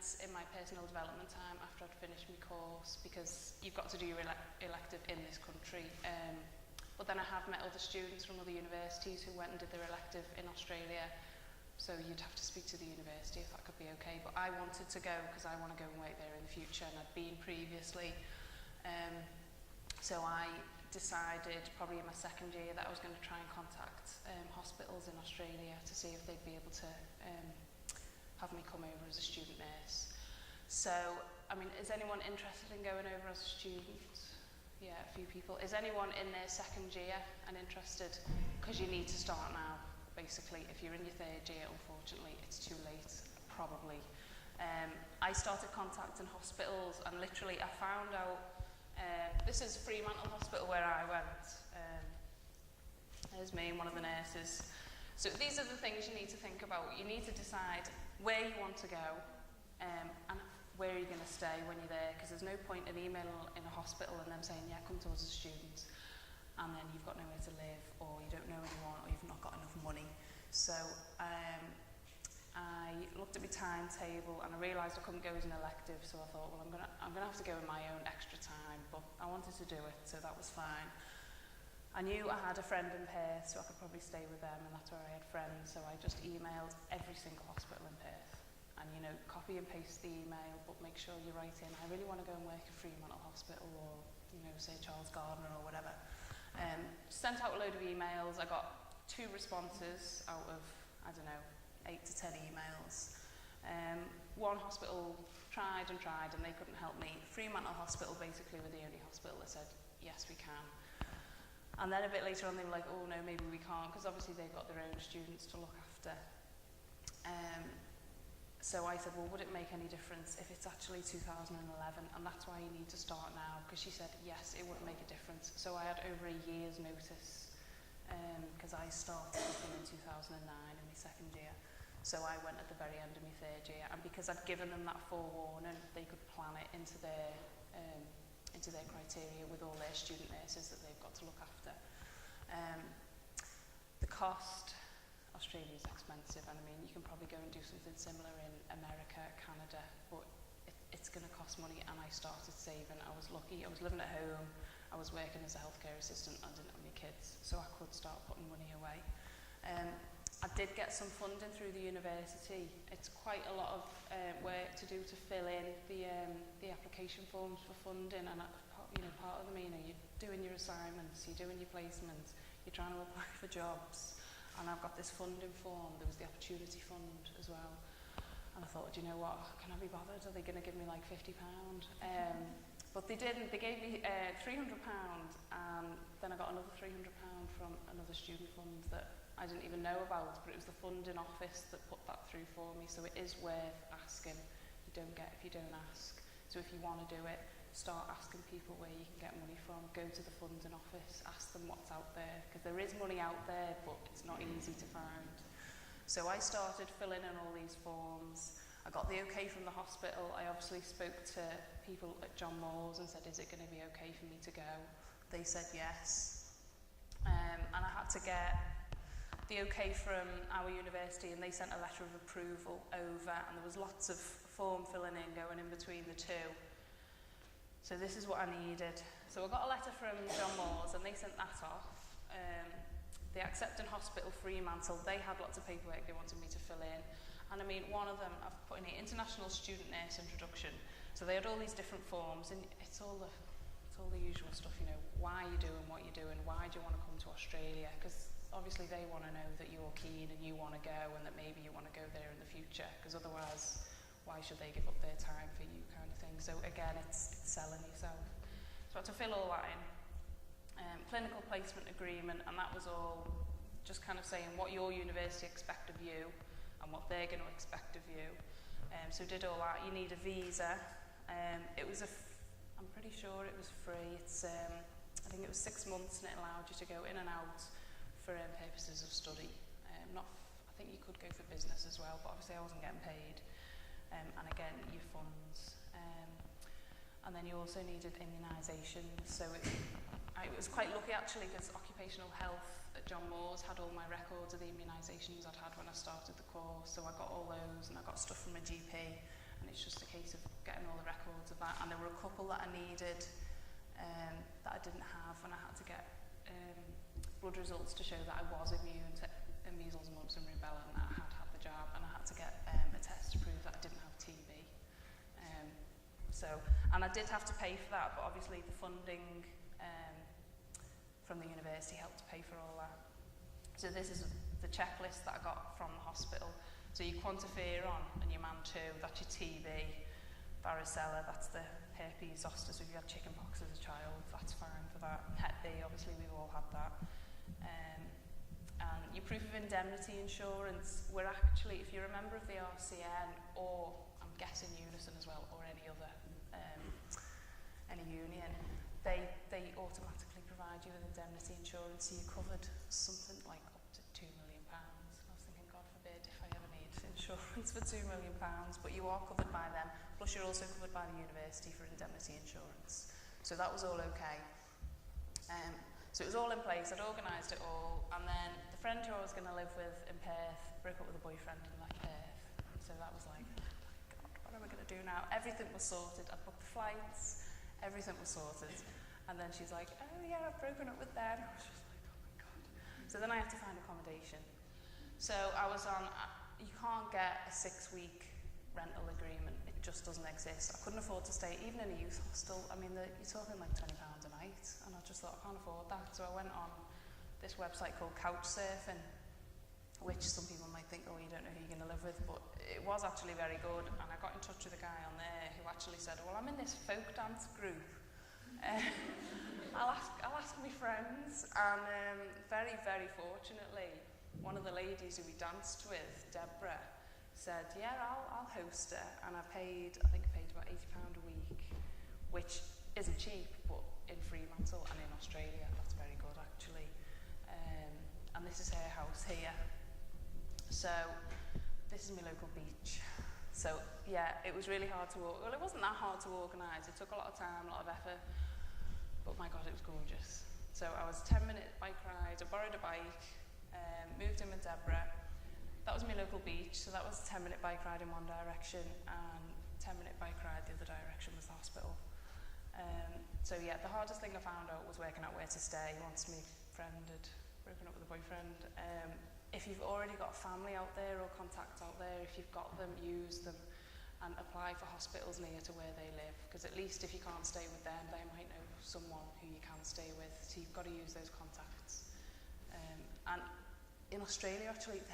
credits in my personal development time after I'd finished my course, because you've got to do your elective in this country. But then I have met other students from other universities who went and did their elective in Australia, so you'd have to speak to the university if that could be okay. But I wanted to go because I want to go and work there in the future, and I'd been previously. So I decided probably in my second year that I was going to try and contact hospitals in Australia to see if they'd be able to have me come over as a student nurse. So, I mean, is anyone interested in going over as a student? Yeah, a few people. Is anyone in their second year and interested? Because you need to start now, basically. If you're in your third year, unfortunately, it's too late, probably. I started contacting hospitals, and literally I found out, this is Fremantle Hospital where I went. There's me, one of the nurses. So these are the things you need to think about. You need to decide where you want to go, and where you're going to stay when you're there, because there's no point in emailing in a hospital and them saying, yeah, come to us as a student, and then you've got nowhere to live, or you don't know anyone, or you've not got enough money. So I looked at my timetable and I realised I couldn't go as an elective, so I thought, well, I'm gonna have to go in my own extra time, but I wanted to do it, so that was fine. I knew I had a friend in Perth, so I could probably stay with them, and that's where I had friends, so I just emailed every single hospital in Perth. And, you know, copy and paste the email, but make sure you write in, I really want to go and work at Fremantle Hospital, or, you know, say Charles Gardner or whatever. Sent out a load of emails. I got 2 responses out of, I don't know, 8 to 10 emails. One hospital tried and they couldn't help me. Fremantle Hospital basically were the only hospital that said, yes, we can. And then a bit later on they were like, oh no, maybe we can't, because obviously they've got their own students to look after. So I said, well, would it make any difference if it's actually 2011? And that's why you need to start now, because she said, yes, it would make a difference. So I had over a year's notice, because I started looking in 2009 in my second year. So I went at the very end of my third year, and because I'd given them that forewarning, they could plan it into their criteria with all their student nurses that they've got to look after. The cost, Australia is expensive, and I mean, you can probably go and do something similar in America, Canada, but it's going to cost money, and I started saving. I was lucky, I was living at home, I was working as a healthcare assistant, I didn't have any kids, so I could start putting money away. I did get some funding through the university. It's quite a lot of work to do to fill in the application forms for funding, and part of them, you're doing your assignments, you're doing your placements, you're trying to apply for jobs, and I've got this funding form. There was the opportunity fund as well, and I thought, do you know what, can I be bothered? Are they going to give me like £50? But they didn't. They gave me £300, and then I got another £300 from another student fund that I didn't even know about, but it was the funding office that put that through for me, so it is worth asking. You don't get if you don't ask. So if you want to do it, start asking people where you can get money from. Go to the funding office, ask them what's out there, because there is money out there, but it's not easy to find. So I started filling in all these forms. I got the okay from the hospital. I obviously spoke to people at John Moores and said, is it going to be okay for me to go? They said yes. And I had to get the okay from our university, and they sent a letter of approval over, and there was lots of form filling in going in between the two. So this is what I needed. So I got a letter from John Moores, and they sent that off. The Accepting Hospital Fremantle, they had lots of paperwork they wanted me to fill in. And I mean, one of them, I've put in here, International Student Nurse Introduction. So they had all these different forms, and it's all the usual stuff, why you're doing what you're doing, why do you want to come to Australia? Because obviously they want to know that you're keen and you want to go, and that maybe you want to go there in the future, because otherwise, why should they give up their time for you, kind of thing. So again, it's selling yourself. So I had to fill all that in. Clinical placement agreement, and that was all just kind of saying what your university expect of you and what they're going to expect of you. So did all that. You need a visa. I'm pretty sure it was free. I think it was 6 months, and it allowed you to go in and out for purposes of study. I think you could go for business as well, but obviously I wasn't getting paid. And again, your funds. And then you also needed immunisation. So I was quite lucky actually, because occupational health at John Moores had all my records of the immunisations I'd had when I started the course. So I got all those, and I got stuff from a GP, and it's just a case of getting all the records of that. And there were a couple that I needed that I didn't have, and I had to get blood results to show that I was immune to measles, mumps and rubella, and that I had had the jab, and I had to get a test to prove that I didn't have TB. And I did have to pay for that, but obviously the funding from the university helped to pay for all that. So this is the checklist that I got from the hospital. So your quantiferon and your MAN2, that's your TB. Varicella, that's the herpes zoster, so if you had chickenpox as a child, that's fine for that. Hep B, obviously we've all had that. And your proof of indemnity insurance, we're actually, if you're a member of the RCN, or I'm guessing Unison as well, or any other, any union, they automatically provide you with indemnity insurance, so you're covered something like up to £2 million. I was thinking, God forbid, if I ever need insurance for £2 million, but you are covered by them, plus you're also covered by the university for indemnity insurance. So that was all okay. So it was all in place, I'd organised it all, and then the friend who I was going to live with in Perth broke up with a boyfriend and left Perth. So that was like, God, what am I going to do now? Everything was sorted, I'd booked the flights, everything was sorted. And then she's like, oh yeah, I've broken up with them. I was just like, oh my God. So then I had to find accommodation. So I was on, you can't get a 6-week rental agreement, it just doesn't exist. I couldn't afford to stay even in a youth hostel. I mean, you're talking like £20 a night, and I just thought, I can't afford that. So I went on this website called Couchsurfing, which some people might think, oh, you don't know who you're going to live with, but it was actually very good. And I got in touch with a guy on there who actually said, well, I'm in this folk dance group. I'll ask my friends, and very, very fortunately, one of the ladies who we danced with, Deborah, said, yeah, I'll host it, and I think I paid about £80 a week, which isn't cheap, but in Fremantle and in Australia, that's very good actually. And this is her house here. So this is my local beach. So yeah, it was really hard to, well, it wasn't that hard to organise, it took a lot of time, a lot of effort, but my God, it was gorgeous. So I was 10-minute bike ride, I borrowed a bike, moved in with Deborah. That was my local beach, so that was a 10-minute bike ride in one direction, and 10-minute bike ride the other direction was the hospital. So yeah, the hardest thing I found out was working out where to stay once my friend had broken up with a boyfriend. If you've already got family out there or contacts out there, if you've got them, use them and apply for hospitals near to where they live, because at least if you can't stay with them, they might know someone who you can stay with, so you've got to use those contacts. And in Australia, actually,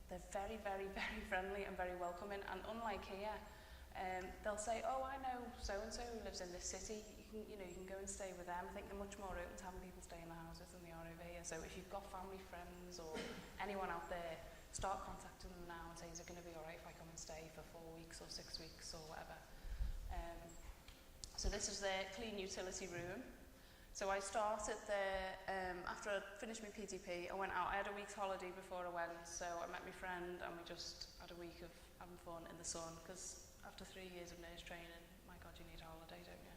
they're very, very, very friendly and very welcoming, and unlike here, they'll say, oh, I know so-and-so who lives in this city, you can go and stay with them. I think they're much more open to having people stay in the houses than they are over here. So if you've got family, friends, or anyone out there, start contacting them now and say, is it going to be all right if I come and stay for 4 weeks or 6 weeks or whatever? So this is their clean utility room. So I started there, after I finished my PTP, I went out, I had a week's holiday before I went, so I met my friend and we just had a week of having fun in the sun, because after 3 years of nurse training, my God, you need a holiday, don't you?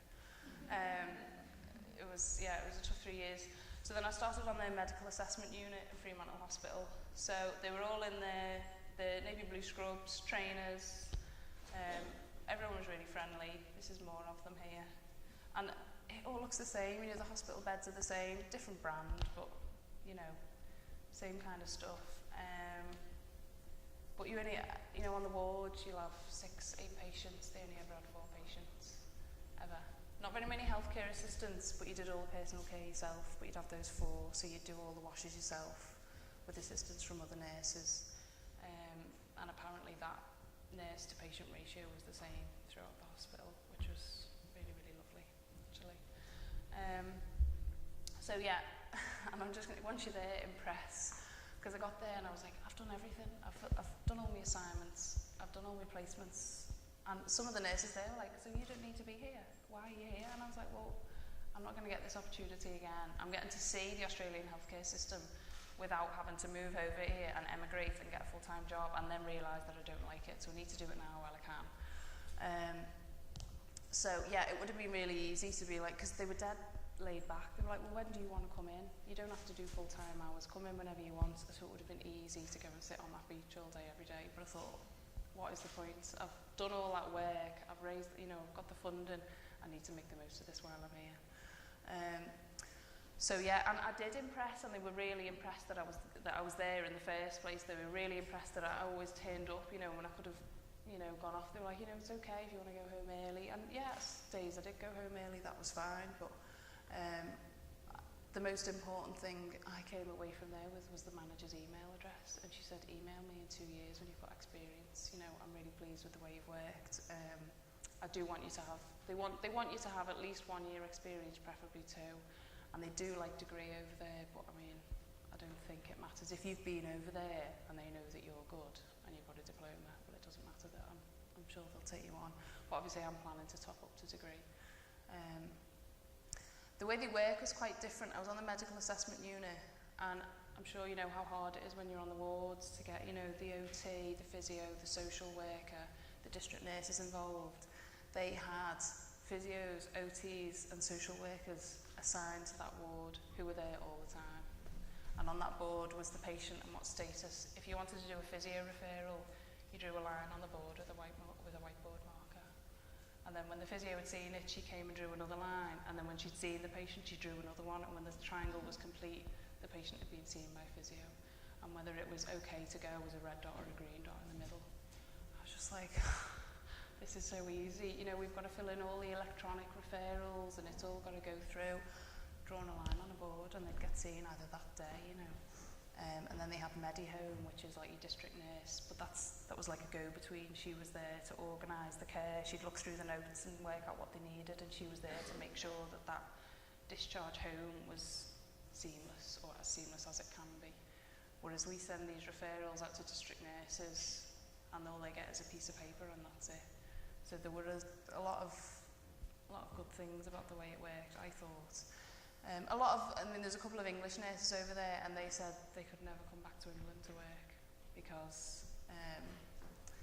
It was a tough 3 years. So then I started on their medical assessment unit at Fremantle Hospital. So they were all in their navy blue scrubs, trainers. Everyone was really friendly. This is more of them here. And it all looks the same. The hospital beds are the same, different brand, but same kind of stuff. But you only, on the wards, you'll have 6, 8 patients. They only ever had 4 patients, ever. Not very many healthcare assistants, but you did all the personal care yourself, but you'd have those 4, so you'd do all the washes yourself with assistance from other nurses. And apparently that nurse to patient ratio was the same throughout the hospital, which was really, really lovely, actually. So yeah, and I'm just once you're there, impress. Because I got there and I was like, I've done everything. I've done all my assignments. I've done all my placements. And some of the nurses there were like, so you don't need to be here. Why are you here? And I was like, well, I'm not going to get this opportunity again. I'm getting to see the Australian healthcare system without having to move over here and emigrate and get a full-time job and then realise that I don't like it. So I need to do it now while I can. So yeah, it would have been really easy to be like, because they were dead laid back. They were like, well, when do you want to come in? You don't have to do full-time hours. Come in whenever you want. So it would have been easy to go and sit on that beach all day, every day. But I thought, what is the point? I've done all that work, I've raised, you know, I've got the funding, I need to make the most of this while I'm here. So yeah, and I did impress, and they were really impressed that I was there in the first place. They were really impressed that I always turned up, you know, when I could have, you know, gone off. They were like, you know, it's okay if you want to go home early. And yes, days I did go home early, that was fine, but the most important thing I came away from there with was the manager's email address, and she said, email me in 2 years when you've got experience. You know, I'm really pleased with the way you've worked. I do want you to have, they want you to have at least 1 year experience, preferably 2, and they do like degree over there, but I mean, I don't think it matters. If you've been over there and they know that you're good and you've got a diploma, well, it doesn't matter that I'm sure they'll take you on. But obviously I'm planning to top up to degree. The way they work was quite different. I was on the medical assessment unit, and I'm sure you know how hard it is when you're on the wards to get, you know, the OT, the physio, the social worker, the district nurses involved. They had physios, OTs and social workers assigned to that ward who were there all the time. And on that board was the patient and what status. If you wanted to do a physio referral, you drew a line on the board with a whiteboard marker. And then when the physio had seen it, she came and drew another line. And then when she'd seen the patient, she drew another one. And when the triangle was complete, the patient had been seen by physio. And whether it was okay to go was a red dot or a green dot in the middle. I was just like, this is so easy. You know, we've got to fill in all the electronic referrals and it's all got to go through. Drawn a line on a board and they'd get seen either that day, you know. And then they have Medihome, which is like your district nurse, but that was like a go-between. She was there to organise the care. She'd look through the notes and work out what they needed, and she was there to make sure that that discharge home was seamless, or as seamless as it can be. Whereas we send these referrals out to district nurses, and all they get is a piece of paper, and that's it. So there were a lot of good things about the way it worked, I thought. There's a couple of English nurses over there, and they said they could never come back to England to work because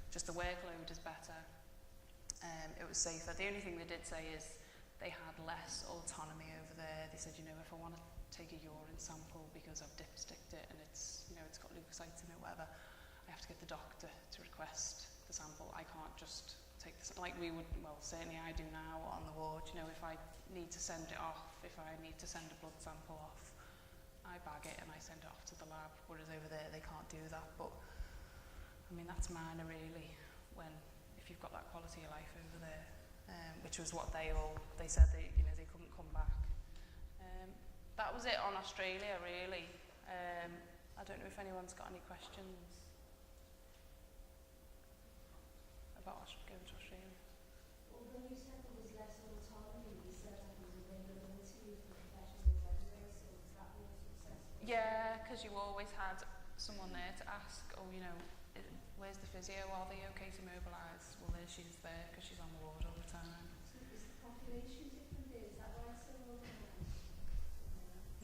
just the workload is better. It was safer. The only thing they did say is they had less autonomy over there. They said, you know, if I want to take a urine sample because I've dipsticked it and it's, you know, it's got leukocytes in it, whatever, I have to get the doctor to request the sample. I can't just take this, like we would, well, certainly I do now on the ward. You know, if I need to send it off, if I need to send a blood sample off, I bag it and I send it off to the lab, whereas over there they can't do that. But I mean, that's minor really, if you've got that quality of life over there, which was what they said, they couldn't come back. That was it on Australia really. I don't know if anyone's got any questions about going to Australia. Well, when you said there was less autonomy, you said that there was availability of the professionals anyway, so was that more successful? Yeah, because you always had someone there to ask, oh, you know, where's the physio? Are they okay to mobilise? Well, she's there because she's on the ward all the time. So is the population different there? Is that why it's so organised?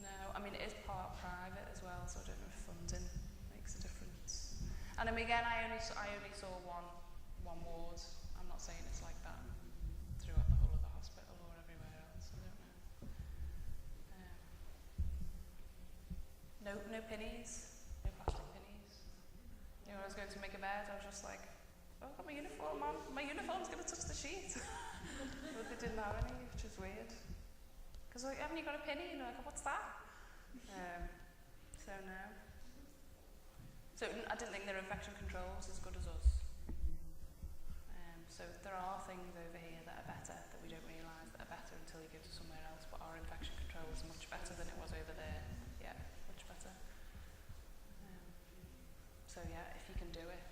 No, I mean, it is part private as well, so I don't know if funding makes a difference. And I mean, again, I only saw one ward. I'm not saying it's like that throughout the whole of the hospital or everywhere else. I don't know. No pennies, no plastic pennies. You know, I was going to make a bed. I was just like, oh, I've got my uniform on. My uniform's going to touch the sheet. But they didn't have any, which is weird. Because like, haven't you got a penny? And they're like, what's that? So no. So I didn't think their infection control was as good as us. So there are things over here that are better that we don't realise that are better until you go to somewhere else. But our infection control is much better than it was over there. Yeah, much better. So yeah, if you can do it,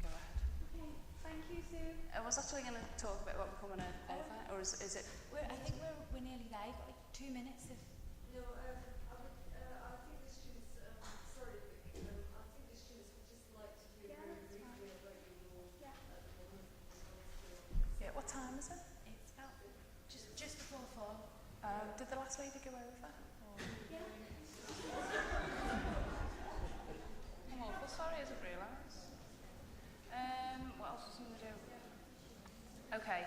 go ahead. Okay, thank you, Sue. I was actually going to talk a bit about becoming a qualifier, or is it? I think we're nearly there. You've got like 2 minutes if. No, I think the students, I think the students would just like to hear very briefly about your role at the moment. Yeah, what time is it? It's about just before 4. Did the last lady go over? Or? Yeah. I'm awful sorry, I didn't realise. What else was I going to do? Okay.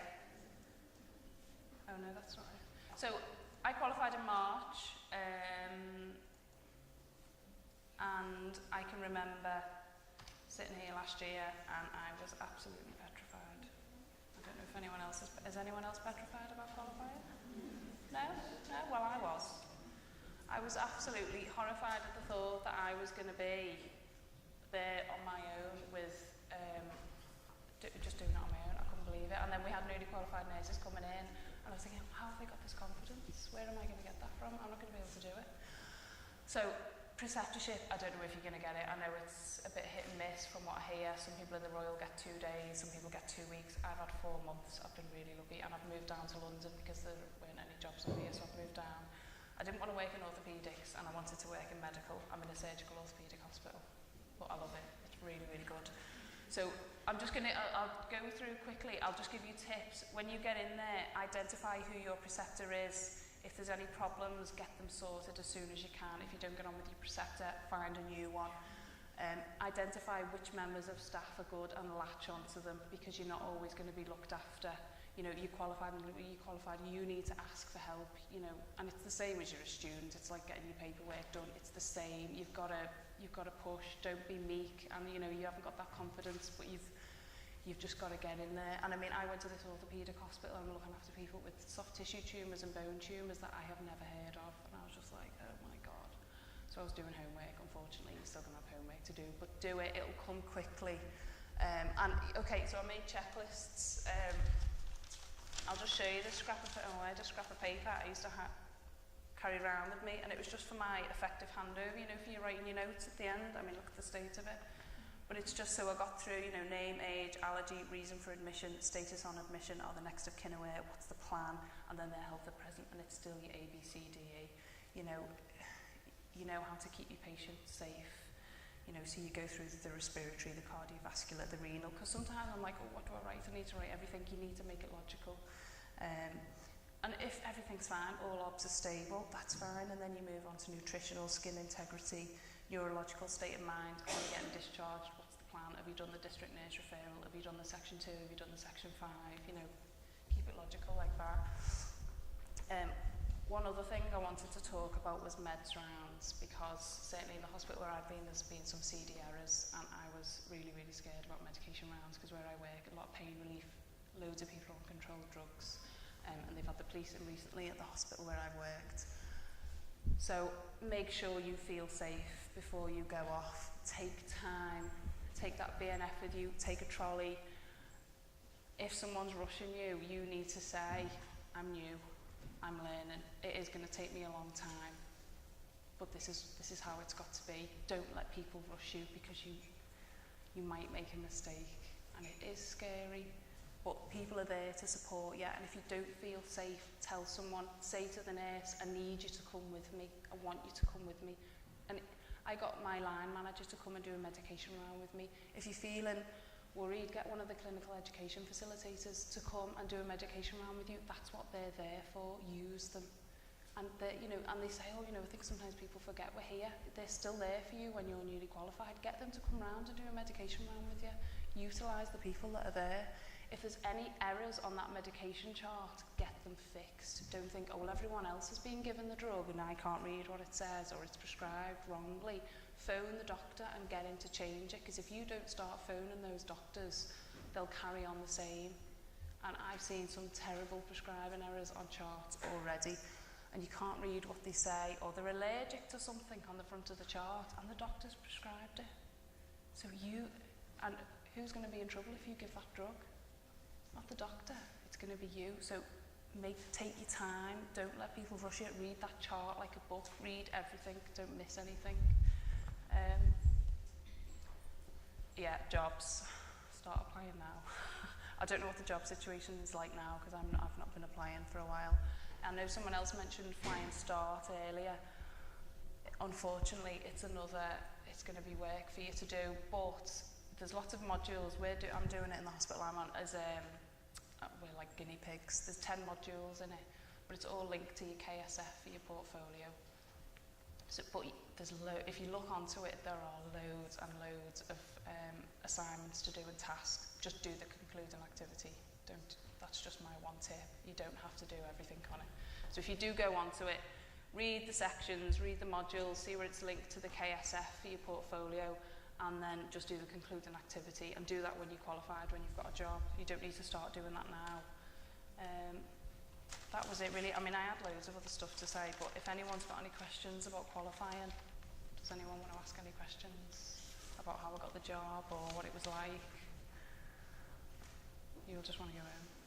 Oh no, that's not it. So I qualified in March, and I can remember sitting here last year and I was absolutely petrified. I don't know if anyone else is anyone else petrified about qualifying? No? No? Well, I was. I was absolutely horrified at the thought that I was going to be there on my own with just doing it on my own. I couldn't believe it. And then we had newly qualified nurses coming in and I was thinking, how have they got this confidence? Where am I going to get that from? I'm not going to be able to do it. So preceptorship, I don't know if you're going to get it. I know it's a bit hit and miss from what I hear. Some people in the Royal get 2 days, some people get 2 weeks. I've had 4 months. I've been really lucky, and I've moved down to London because there weren't any jobs up here, so I've moved down. I didn't want to work in orthopaedics, and I wanted to work in medical. I'm in a surgical orthopaedic hospital, but I love it. It's really, really good. So I'm just going to, I'll go through quickly. I'll just give you tips. When you get in there, identify who your preceptor is. If there's any problems, get them sorted as soon as you can. If you don't get on with your preceptor, find a new one. Identify which members of staff are good and latch onto them, because you're not always going to be looked after. You know, you qualified, you need to ask for help, you know, and it's the same as you're a student. It's like getting your paperwork done. It's the same. You've got to push. Don't be meek. And you know, you haven't got that confidence, but you've just got to get in there. And I mean, I went to this orthopaedic hospital and I'm looking after people with soft tissue tumours and bone tumours that I have never heard of. And I was just like, oh my God. So I was doing homework. Unfortunately, you're still going to have homework to do, but do it. It'll come quickly. Okay, so I made checklists. I'll just show you this scrap of paper I used to carry around with me, and it was just for my effective handover, you know, for you writing your notes at the end. I mean, look at the state of it. But it's just so I got through, you know, name, age, allergy, reason for admission, status on admission, are the next of kin aware, what's the plan, and then their health at present, and it's still your A, B, C, D, E. You know how to keep your patient safe. You know, so you go through the respiratory, the cardiovascular, the renal, because sometimes I'm like, oh, what do I write? I need to write everything. You need to make it logical. And if everything's fine, all obs are stable, that's fine, and then you move on to nutritional, skin integrity, neurological state of mind, when you're getting discharged, what's the plan? Have you done the district nurse referral? Have you done the section 2? Have you done the section 5? You know, keep it logical like that. One other thing I wanted to talk about was meds rounds, because certainly in the hospital where I've been, there's been some CD errors, and I was really, really scared about medication rounds, because where I work, a lot of pain relief, loads of people on controlled drugs, and they've had the police in recently at the hospital where I've worked. So make sure you feel safe before you go off. Take time, take that BNF with you, take a trolley. If someone's rushing you, you need to say, I'm new, I'm learning. It is going to take me a long time, but this is how it's got to be. Don't let people rush you, because you might make a mistake, and it is scary, but people are there to support you. And if you don't feel safe, tell someone. Say to the nurse, I need you to come with me. I want you to come with me. And I got my line manager to come and do a medication round with me. If you're feeling worried, get one of the clinical education facilitators to come and do a medication round with you. That's what they're there for. Use them. And you know, and they say, oh, you know, I think sometimes people forget we're here. They're still there for you when you're newly qualified. Get them to come round and do a medication round with you. Utilise the people that are there. If there's any errors on that medication chart, get them fixed. Don't think, oh, well, everyone else has been given the drug and I can't read what it says, or it's prescribed wrongly. Phone the doctor and get him to change it, because if you don't start phoning those doctors, they'll carry on the same. And I've seen some terrible prescribing errors on charts already, and you can't read what they say, or they're allergic to something on the front of the chart and the doctor's prescribed it. So and who's going to be in trouble if you give that drug? Not the doctor, it's going to be you. So take your time, don't let people rush it. Read that chart like a book, read everything, don't miss anything. Jobs, start applying now. I don't know what the job situation is like now, because I've not been applying for a while. I know someone else mentioned Flying Start earlier. Unfortunately, it's going to be work for you to do, but there's lots of modules. I'm doing it in the hospital I'm on as we're like guinea pigs. There's 10 modules in it, but it's all linked to your KSF for your portfolio. So, but if you look onto it, there are loads and loads of assignments to do and tasks. Just do the concluding activity. That's just my one tip. You don't have to do everything on it. So if you do go onto it, read the sections, read the modules, see where it's linked to the KSF for your portfolio, and then just do the concluding activity, and do that when you're qualified, when you've got a job. You don't need to start doing that now. That was it really. I mean, I had loads of other stuff to say, but if anyone's got any questions about qualifying, does anyone want to ask any questions about how I got the job or what it was like? You'll just want to go home.